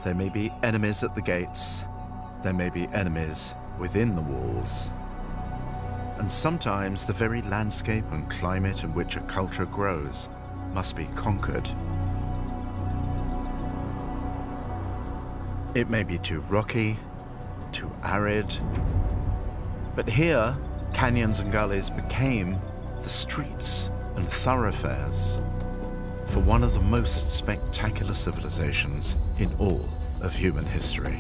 There may be enemies at the gates. There may be enemies within the walls. And sometimes the very landscape and climate in which a culture grows must be conquered. It may be too rocky, too arid, but here, canyons and gullies became the streets and thoroughfares for one of the most spectacular civilizations in all of human history.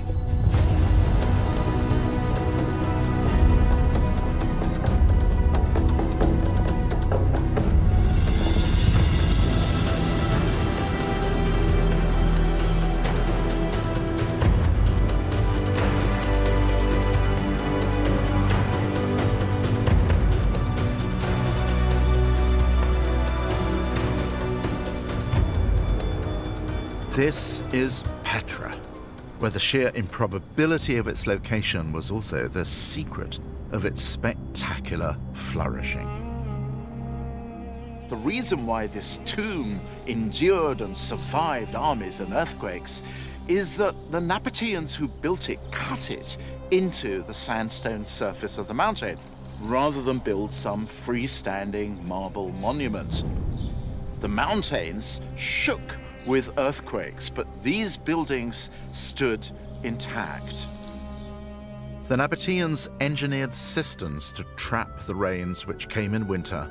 This is Petra, where the sheer improbability of its location was also the secret of its spectacular flourishing. The reason why this tomb endured and survived armies and earthquakes is that the Nabateans who built it cut it into the sandstone surface of the mountain, rather than build some freestanding marble monument. The mountains shook with earthquakes, but these buildings stood intact. The Nabateans engineered cisterns to trap the rains which came in winter,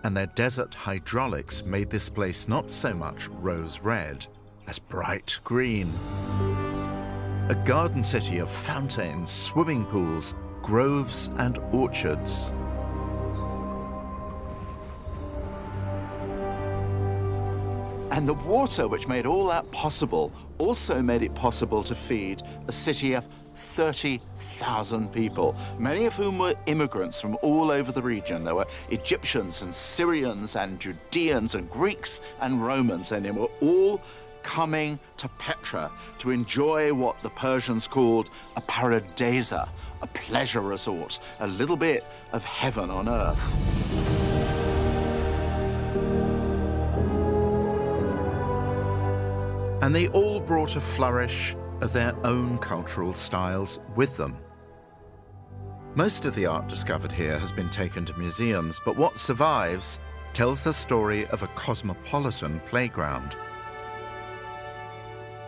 and their desert hydraulics made this place not so much rose red as bright green. A garden city of fountains, swimming pools, groves, and orchards. And the water which made all that possible also made it possible to feed a city of 30,000 people, many of whom were immigrants from all over the region. There were Egyptians and Syrians and Judeans and Greeks and Romans, and they were all coming to Petra to enjoy what the Persians called a paradisa, a pleasure resort, a little bit of heaven on earth. And they all brought a flourish of their own cultural styles with them. Most of the art discovered here has been taken to museums, but what survives tells the story of a cosmopolitan playground.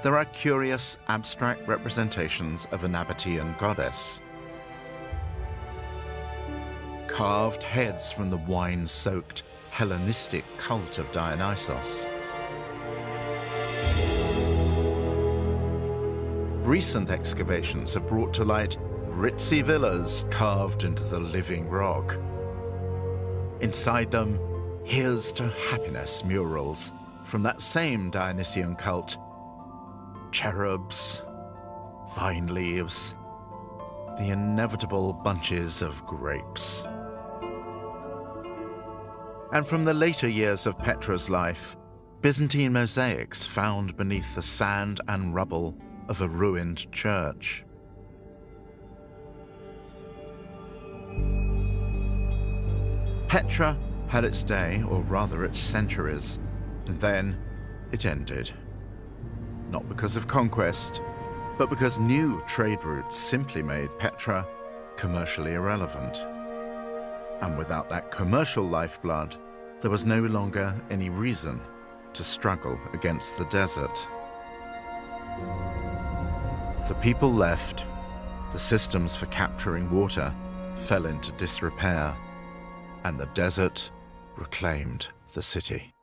There are curious abstract representations of a Nabatean goddess, carved heads from the wine-soaked Hellenistic cult of Dionysos. Recent excavations have brought to light ritzy villas carved into the living rock. Inside them, here's to happiness murals from that same Dionysian cult. Cherubs, vine leaves, the inevitable bunches of grapes. And from the later years of Petra's life, Byzantine mosaics found beneath the sand and rubble of a ruined church. Petra had its day, or rather its centuries, and then it ended. Not because of conquest, but because new trade routes simply made Petra commercially irrelevant. And without that commercial lifeblood, there was no longer any reason to struggle against the desert. The people left, the systems for capturing water fell into disrepair, and the desert reclaimed the city.